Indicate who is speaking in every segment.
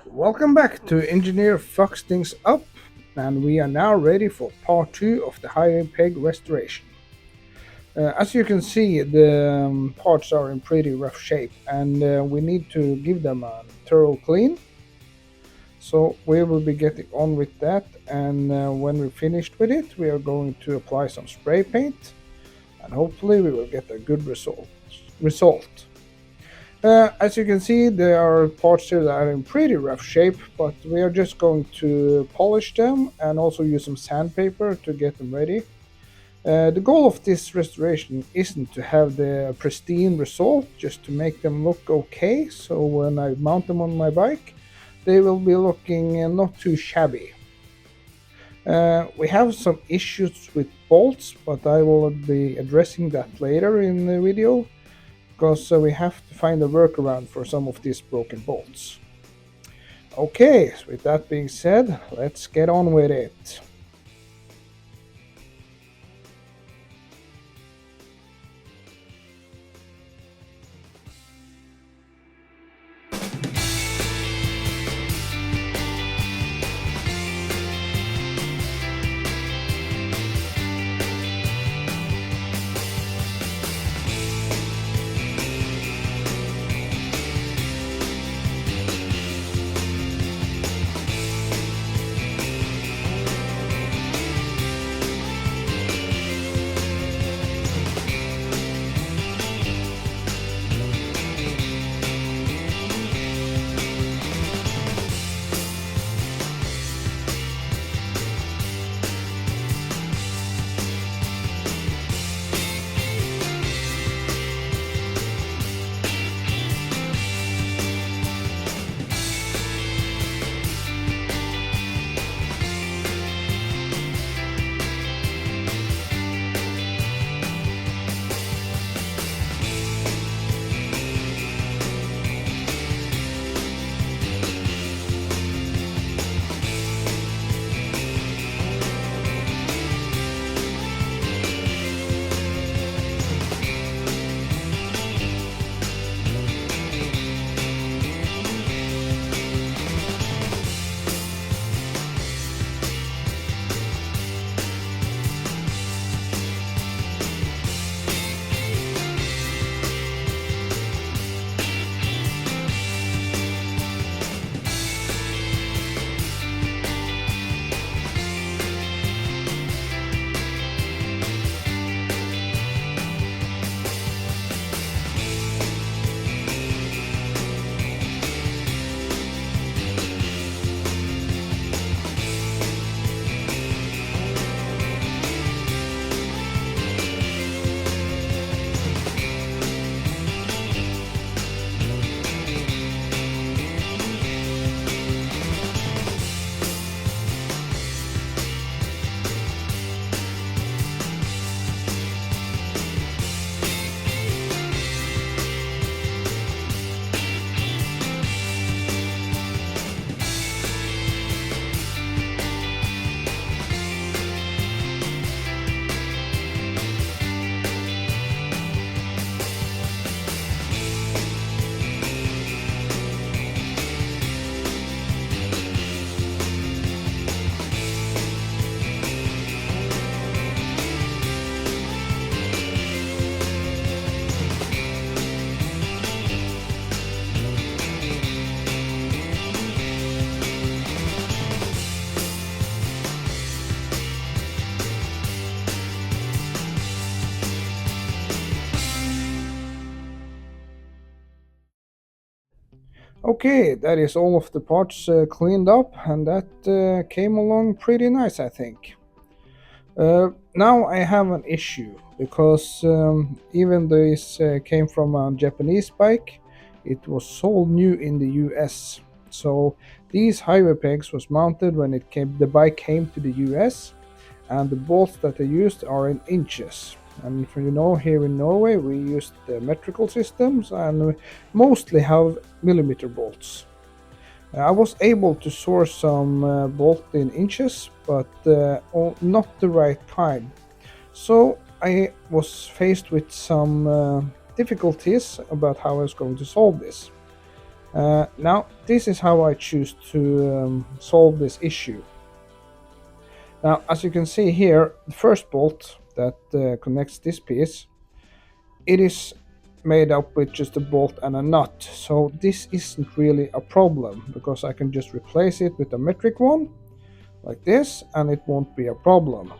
Speaker 1: Welcome back to Engineer Fucks Things Up, and we are now ready for part 2 of the highway peg restoration. As you can see, the parts are in pretty rough shape, and we need to give them a thorough clean. So we will be getting on with that, and when we're finished with it, we are going to apply some spray paint, and hopefully we will get a good result. As you can see, there are parts here that are in pretty rough shape, but we are just going to polish them and also use some sandpaper to get them ready. The goal of this restoration isn't to have the pristine result, just to make them look okay, so when I mount them on my bike, they will be looking not too shabby. We have some issues with bolts, but I will be addressing that later in the video because we have to find a workaround for some of these broken bolts. Okay, so with that being said, let's get on with it. Okay, that is all of the parts cleaned up, and that came along pretty nice, I think. Now I have an issue because even though this came from a Japanese bike, it was sold new in the US. So these highway pegs was mounted when the bike came to the US, and the bolts that they used are in inches. And for here in Norway we use the metrical systems and we mostly have millimeter bolts. I was able to source some bolt in inches, but not the right kind. So I was faced with some difficulties about how I was going to solve this. Now, this is how I choose to solve this issue. Now, as you can see here, the first bolt that connects this piece, it is made up with just a bolt and a nut. So this isn't really a problem because I can just replace it with a metric one like this and it won't be a problem.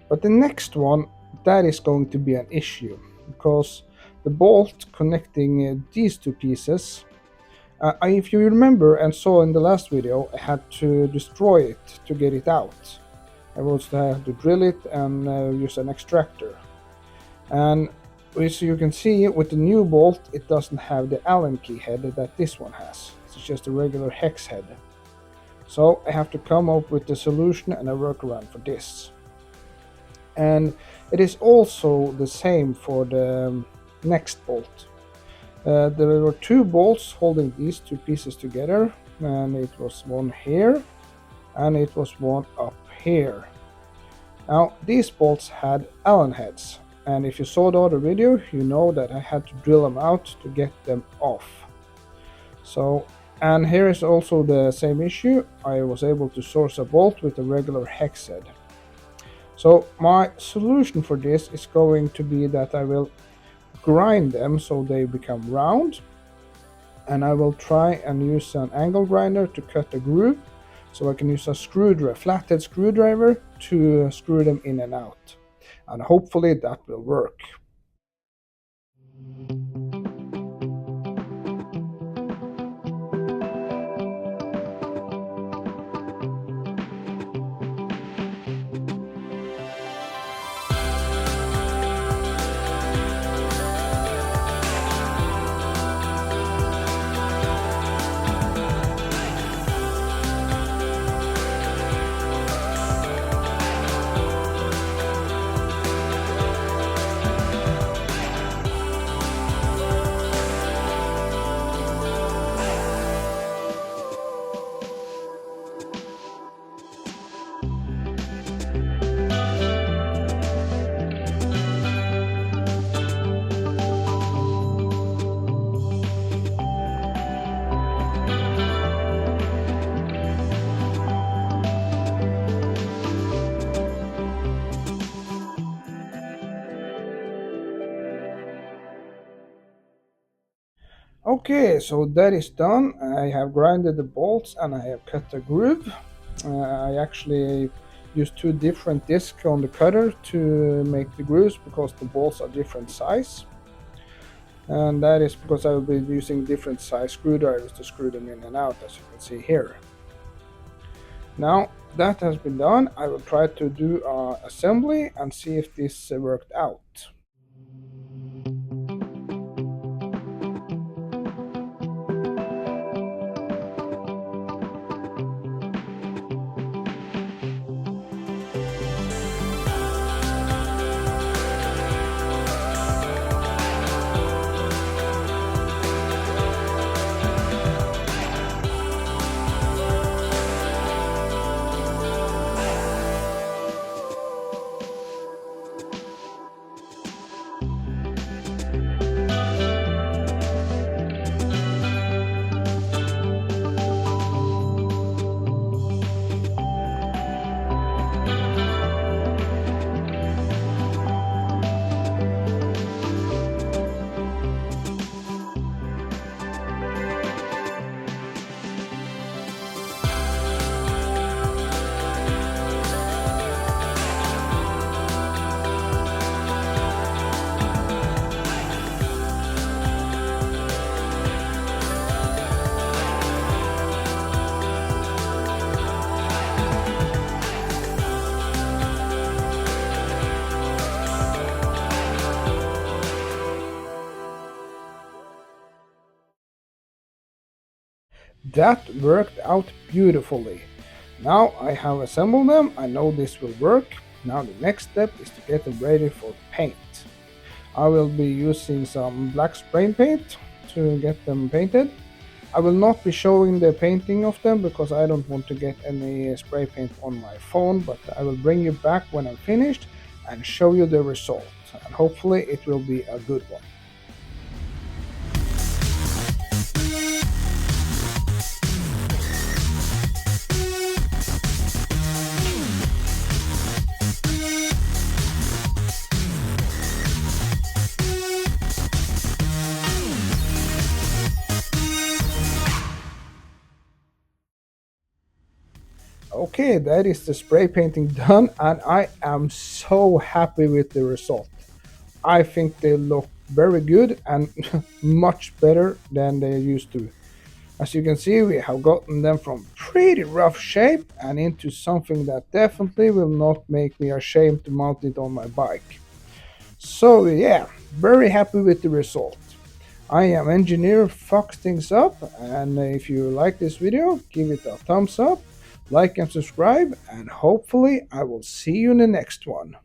Speaker 1: But the next one, that is going to be an issue because the bolt connecting these two pieces, if you remember and saw in the last video, I had to destroy it to get it out. I also had to drill it and use an extractor. And as you can see, with the new bolt, it doesn't have the Allen key head that this one has. It's just a regular hex head. So I have to come up with a solution and a workaround for this. And it is also the same for the next bolt. There were two bolts holding these two pieces together, and it was one here and it was one up here. Now these bolts had Allen heads, and if you saw the other video, you know that I had to drill them out to get them off. And here is also the same issue. I was able to source a bolt with a regular hex head. So my solution for this is going to be that I will grind them so they become round, and I will try and use an angle grinder to cut a groove so I can use a screwdriver, flathead screwdriver, to screw them in and out, and hopefully that will work. Okay, so that is done. I have grinded the bolts and I have cut the groove. I actually used two different discs on the cutter to make the grooves because the bolts are different size. And that is because I will be using different size screwdrivers to screw them in and out, as you can see here. Now that has been done, I will try to do assembly and see if this worked out. That worked out beautifully. Now I have assembled them, I know this will work. Now the next step is to get them ready for paint. I will be using some black spray paint to get them painted. I will not be showing the painting of them because I don't want to get any spray paint on my phone, but I will bring you back when I'm finished and show you the result, and hopefully it will be a good one. Okay, that is the spray painting done, and I am so happy with the result. I think they look very good and much better than they used to. As you can see, we have gotten them from pretty rough shape and into something that definitely will not make me ashamed to mount it on my bike. So yeah, very happy with the result. I am Engineer Fucks Things Up, and if you like this video, give it a thumbs up, like and subscribe, and hopefully I will see you in the next one.